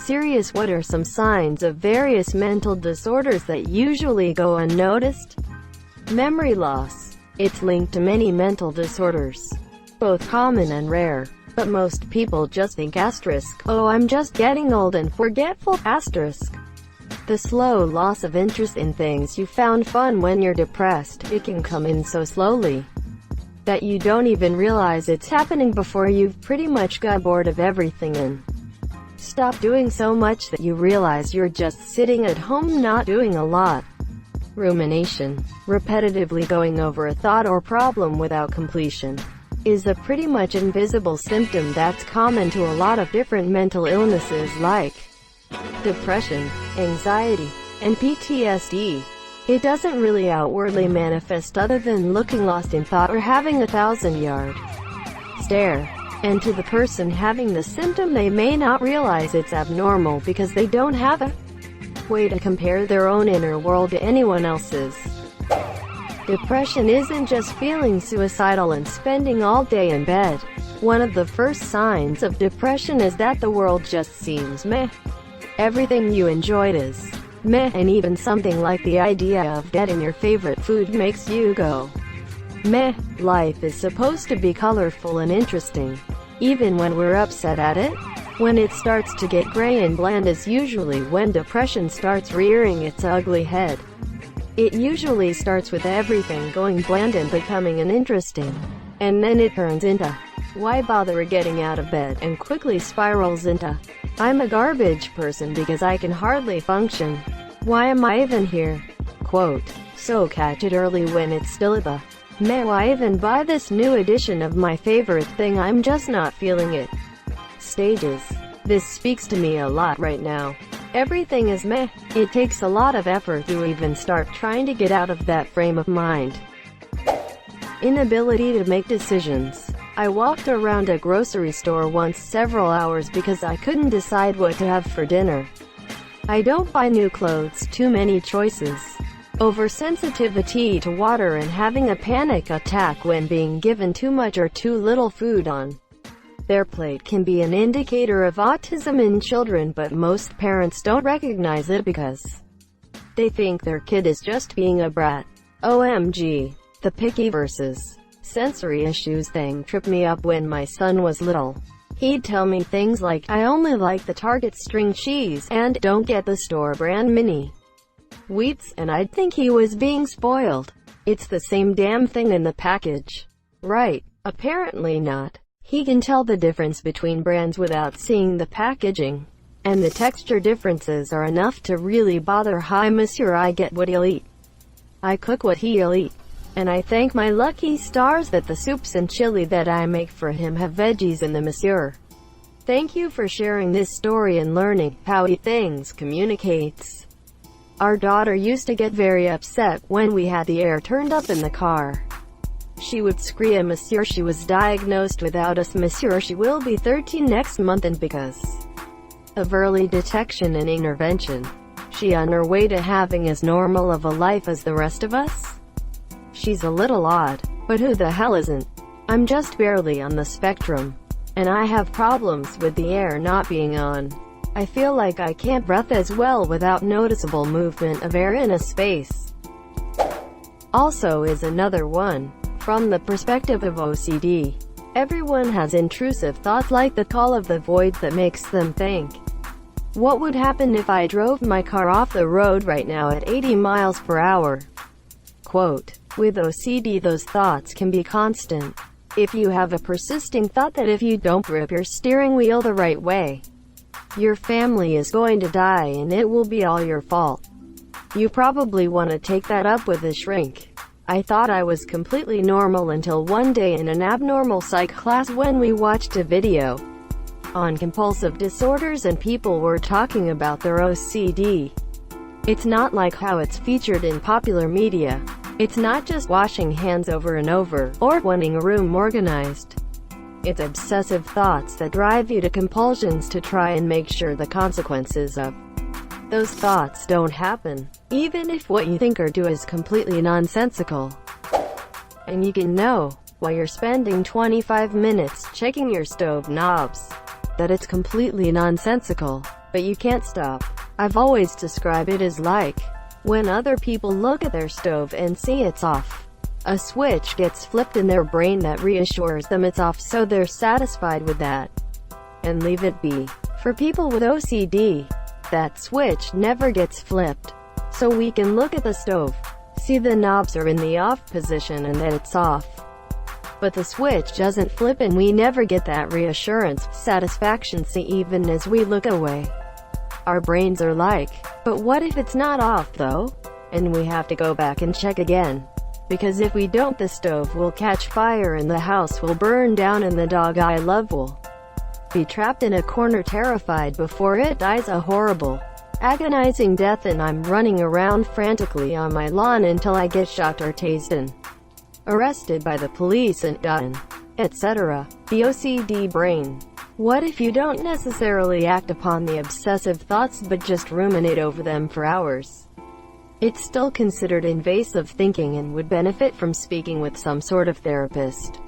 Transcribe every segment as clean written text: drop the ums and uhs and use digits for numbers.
Serious, what are some signs of various mental disorders that usually go unnoticed? Memory loss. It's linked to many mental disorders, both common and rare. But most people just think oh, I'm just getting old and forgetful. The slow loss of interest in things you found fun when you're depressed. It can come in so slowly that you don't even realize it's happening before you've pretty much got bored of everything and stop doing so much that you realize you're just sitting at home not doing a lot. Rumination. Repetitively going over a thought or problem without completion is a pretty much invisible symptom that's common to a lot of different mental illnesses like depression, anxiety, and PTSD. It doesn't really outwardly manifest other than looking lost in thought or having a 1,000-yard stare. And to the person having the symptom, they may not realize it's abnormal because they don't have a way to compare their own inner world to anyone else's. Depression isn't just feeling suicidal and spending all day in bed. One of the first signs of depression is that the world just seems meh. Everything you enjoyed is meh, and even something like the idea of getting your favorite food makes you go meh. Life is supposed to be colorful and interesting, even when we're upset at it. When it starts to get gray and bland is usually when depression starts rearing its ugly head. It usually starts with everything going bland and becoming uninteresting, and then it turns into why bother getting out of bed, and quickly spirals into I'm a garbage person because I can hardly function. Why am I even here? Quote. So catch it early when it's still at the meh. Why even buy this new edition of my favorite thing? I'm just not feeling it. Stages. This speaks to me a lot right now. Everything is meh. It takes a lot of effort to even start trying to get out of that frame of mind. Inability to make decisions. I walked around a grocery store once several hours because I couldn't decide what to have for dinner. I don't buy new clothes, too many choices. Oversensitivity to water and having a panic attack when being given too much or too little food on their plate can be an indicator of autism in children, but most parents don't recognize it because they think their kid is just being a brat. OMG. The picky versus sensory issues thing tripped me up when my son was little. He'd tell me things like, I only like the Target string cheese, and don't get the store brand mini wheats, and I'd think he was being spoiled. It's the same damn thing in the package. Right. Apparently not. He can tell the difference between brands without seeing the packaging. And the texture differences are enough to really bother. Hi monsieur, I get what he'll eat. I cook what he'll eat. And I thank my lucky stars that the soups and chili that I make for him have veggies in them, monsieur. Thank you for sharing this story and learning how he things communicates. Our daughter used to get very upset when we had the air turned up in the car. She would scream, monsieur, she was diagnosed with autism, monsieur. She will be 13 next month, and because of early detection and intervention, she on her way to having as normal of a life as the rest of us. She's a little odd, but who the hell isn't? I'm just barely on the spectrum, and I have problems with the air not being on. I feel like I can't breathe as well without noticeable movement of air in a space. Also is another one. From the perspective of OCD, everyone has intrusive thoughts like the call of the void that makes them think, what would happen if I drove my car off the road right now at 80 miles per hour? Quote. With OCD, those thoughts can be constant. If you have a persisting thought that if you don't grip your steering wheel the right way, your family is going to die and it will be all your fault, you probably want to take that up with a shrink. I thought I was completely normal until one day in an abnormal psych class when we watched a video on compulsive disorders and people were talking about their OCD. It's not like how it's featured in popular media. It's not just washing hands over and over, or wanting a room organized. It's obsessive thoughts that drive you to compulsions to try and make sure the consequences of those thoughts don't happen, even if what you think or do is completely nonsensical. And you can know, while you're spending 25 minutes checking your stove knobs, that it's completely nonsensical. but you can't stop. I've always described it as like when other people look at their stove and see it's off. A switch gets flipped in their brain that reassures them it's off, so they're satisfied with that and leave it be. For people with OCD, that switch never gets flipped. So we can look at the stove, see the knobs are in the off position and that it's off. But the switch doesn't flip and we never get that reassurance, satisfaction, even as we look away. Our brains are like, but what if it's not off though? And we have to go back and check again. Because if we don't, the stove will catch fire and the house will burn down and the dog I love will be trapped in a corner terrified before it dies a horrible, agonizing death, and I'm running around frantically on my lawn until I get shot or tased and arrested by the police and done, etc. The OCD brain. What if you don't necessarily act upon the obsessive thoughts but just ruminate over them for hours? It's still considered invasive thinking and would benefit from speaking with some sort of therapist.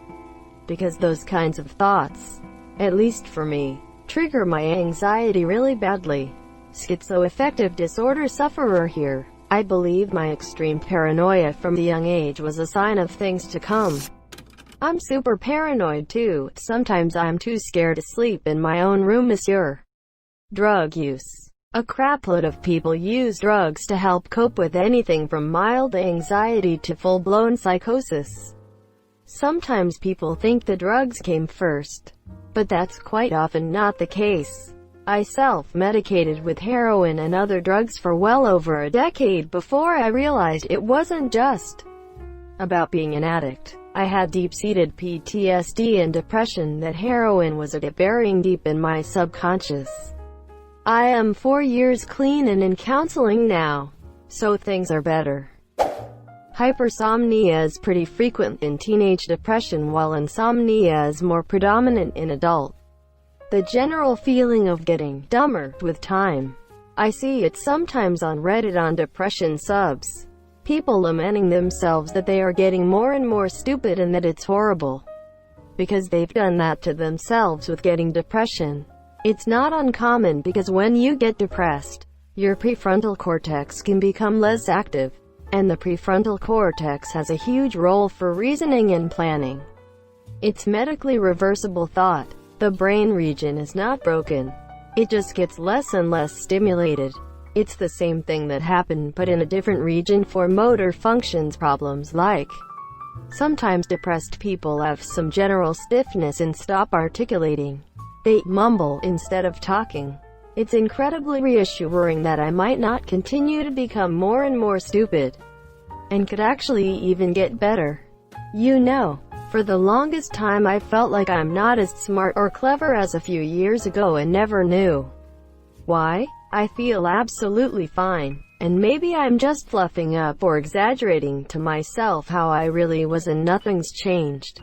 Because those kinds of thoughts, at least for me, trigger my anxiety really badly. Schizoaffective disorder sufferer here. I believe my extreme paranoia from the young age was a sign of things to come. I'm super paranoid too. Sometimes I'm too scared to sleep in my own room, monsieur. Drug use. A crapload of people use drugs to help cope with anything from mild anxiety to full-blown psychosis. Sometimes people think the drugs came first, but that's quite often not the case. I self-medicated with heroin and other drugs for well over a decade before I realized it wasn't just about being an addict. I had deep-seated PTSD and depression that heroin was burying deep in my subconscious. I am 4 years clean and in counseling now, so things are better. Hypersomnia is pretty frequent in teenage depression, while insomnia is more predominant in adult. The general feeling of getting dumber with time. I see it sometimes on Reddit on depression subs. People lamenting themselves that they are getting more and more stupid and that it's horrible because they've done that to themselves with getting depression. It's not uncommon because when you get depressed, your prefrontal cortex can become less active, and the prefrontal cortex has a huge role for reasoning and planning. It's medically reversible thought. The brain region is not broken. It just gets less and less stimulated. It's the same thing that happened but in a different region for motor functions problems like sometimes depressed people have some general stiffness and stop articulating. They mumble instead of talking. It's incredibly reassuring that I might not continue to become more and more stupid, and could actually even get better. You know, for the longest time I felt like I'm not as smart or clever as a few years ago and never knew why. I feel absolutely fine, and maybe I'm just fluffing up or exaggerating to myself how I really was and nothing's changed.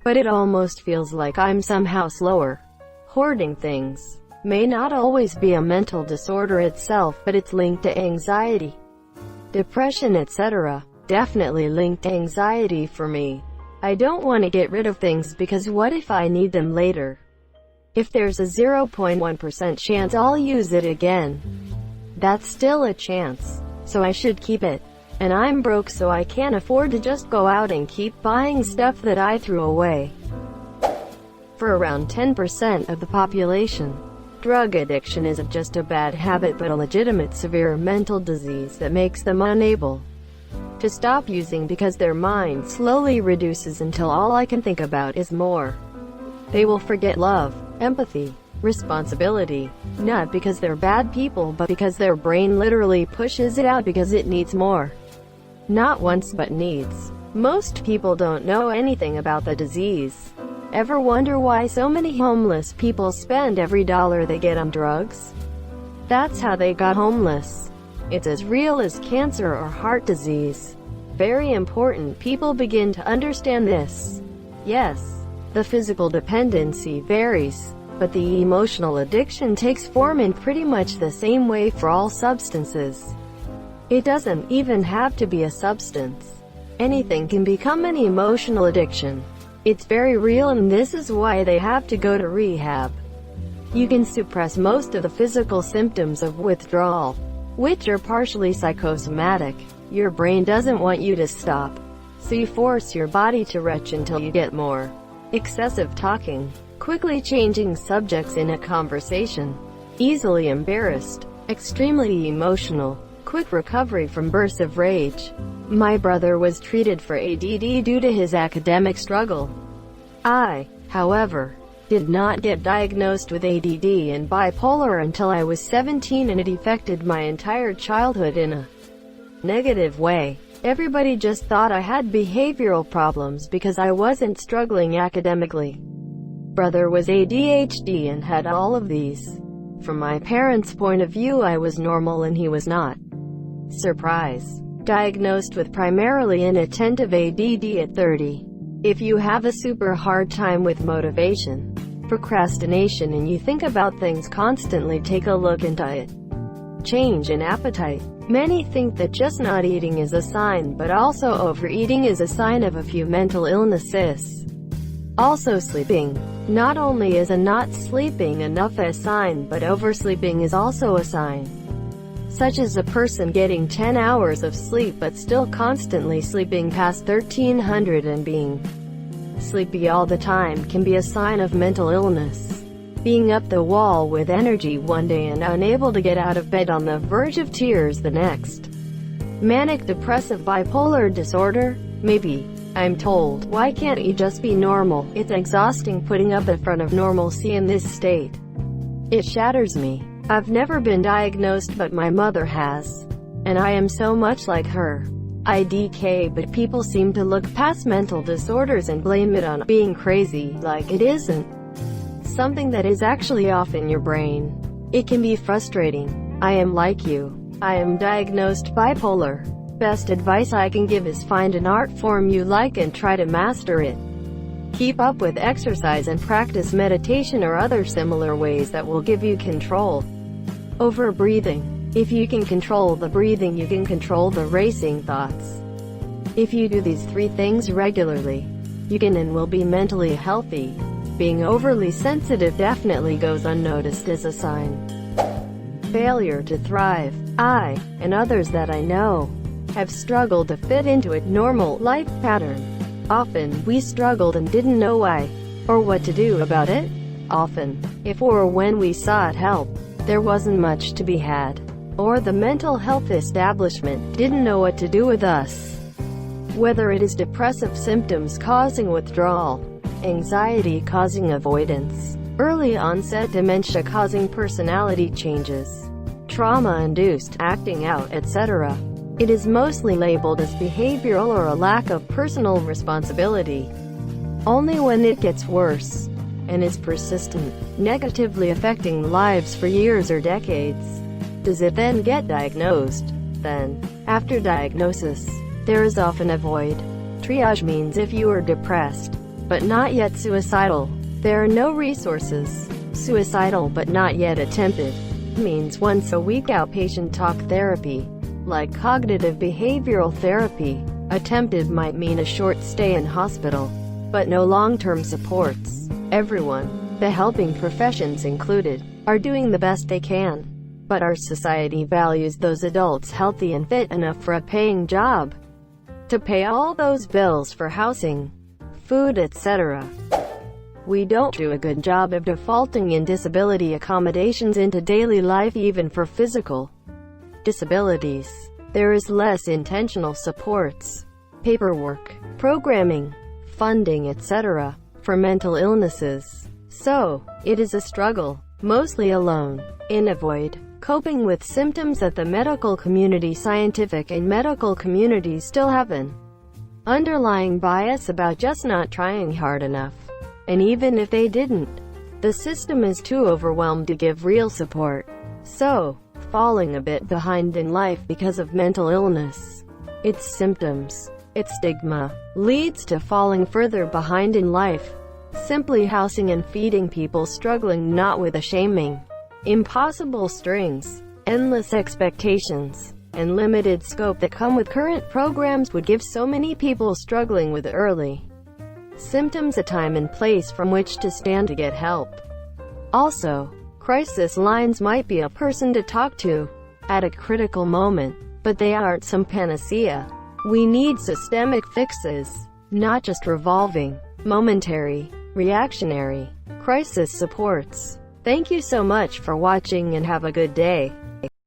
But it almost feels like I'm somehow slower. Hoarding things may not always be a mental disorder itself, but it's linked to anxiety, depression, etc. Definitely linked to anxiety for me. I don't want to get rid of things because what if I need them later? If there's a 0.1% chance I'll use it again, that's still a chance, so I should keep it. And I'm broke, so I can't afford to just go out and keep buying stuff that I threw away. For around 10% of the population, drug addiction isn't just a bad habit but a legitimate severe mental disease that makes them unable to stop using because their mind slowly reduces until all I can think about is more. They will forget love, empathy, responsibility, not because they're bad people but because their brain literally pushes it out because it needs more. Not wants but needs. Most people don't know anything about the disease. Ever wonder why so many homeless people spend every dollar they get on drugs? That's how they got homeless. It's as real as cancer or heart disease. Very important people begin to understand this. Yes, the physical dependency varies, but the emotional addiction takes form in pretty much the same way for all substances. It doesn't even have to be a substance. Anything can become an emotional addiction. It's very real, and this is why they have to go to rehab. you can suppress most of the physical symptoms of withdrawal, which are partially psychosomatic. Your brain doesn't want you to stop, so you force your body to retch until you get more. Excessive talking, quickly changing subjects in a conversation, easily embarrassed, extremely emotional, quick recovery from bursts of rage. My brother was treated for ADD due to his academic struggle. I, however, did not get diagnosed with ADD and bipolar until I was 17, and it affected my entire childhood in a negative way. Everybody just thought I had behavioral problems because I wasn't struggling academically. Brother was ADHD and had all of these. From my parents' point of view, I was normal and he was not. Surprise. Diagnosed with primarily inattentive ADD at 30. If you have a super hard time with motivation, procrastination, and you think about things constantly, take a look into it. Change in appetite. Many think that just not eating is a sign, but also overeating is a sign of a few mental illnesses. Also sleeping. Not only is a not sleeping enough a sign, but oversleeping is also a sign. Such as a person getting 10 hours of sleep but still constantly sleeping past 1300 and being sleepy all the time can be a sign of mental illness. Being up the wall with energy one day and unable to get out of bed, on the verge of tears the next. Manic depressive bipolar disorder? Maybe. I'm told, why can't you just be normal? It's exhausting putting up in front of normalcy in this state. It shatters me. I've never been diagnosed, but my mother has. And I am so much like her. IDK, but people seem to look past mental disorders and blame it on being crazy, like it isn't something that is actually off in your brain. It can be frustrating. I am like you. I am diagnosed bipolar. Best advice I can give is find an art form you like and try to master it. Keep up with exercise and practice meditation or other similar ways that will give you control over breathing. If you can control the breathing, you can control the racing thoughts. If you do these 3 things regularly, you can and will be mentally healthy. Being overly sensitive definitely goes unnoticed as a sign. Failure to thrive. I, and others that I know, have struggled to fit into a normal life pattern. Often, we struggled and didn't know why, or what to do about it. Often, if or when we sought help, there wasn't much to be had, or the mental health establishment didn't know what to do with us. Whether it is depressive symptoms causing withdrawal, anxiety causing avoidance, early onset dementia causing personality changes, trauma-induced acting out, etc., it is mostly labeled as behavioral or a lack of personal responsibility. Only when it gets worse, and is persistent, negatively affecting lives for years or decades, does it then get diagnosed. Then, after diagnosis, there is often a void. Triage means if you are depressed, but not yet suicidal, there are no resources. Suicidal but not yet attempted means once a week outpatient talk therapy, like cognitive behavioral therapy. Attempted might mean a short stay in hospital, but no long-term supports. Everyone, the helping professions included, are doing the best they can. But our society values those adults healthy and fit enough for a paying job to pay all those bills for housing, food, etc. We don't do a good job of defaulting in disability accommodations into daily life, even for physical disabilities. There is less intentional supports, paperwork, programming, funding, etc. for mental illnesses. So, it is a struggle, mostly alone, in a void, coping with symptoms that the medical community, scientific and medical communities still have an underlying bias about just not trying hard enough. And even if they didn't, the system is too overwhelmed to give real support. So, falling a bit behind in life because of mental illness, its symptoms, its stigma, leads to falling further behind in life. Simply housing and feeding people struggling, not with a shaming, impossible strings, endless expectations, and limited scope that come with current programs would give so many people struggling with early symptoms a time and place from which to stand to get help. Also, Crisis lines might be a person to talk to at a critical moment, but they aren't some panacea. We need systemic fixes, not just revolving, momentary, reactionary crisis supports. Thank you so much for watching and have a good day.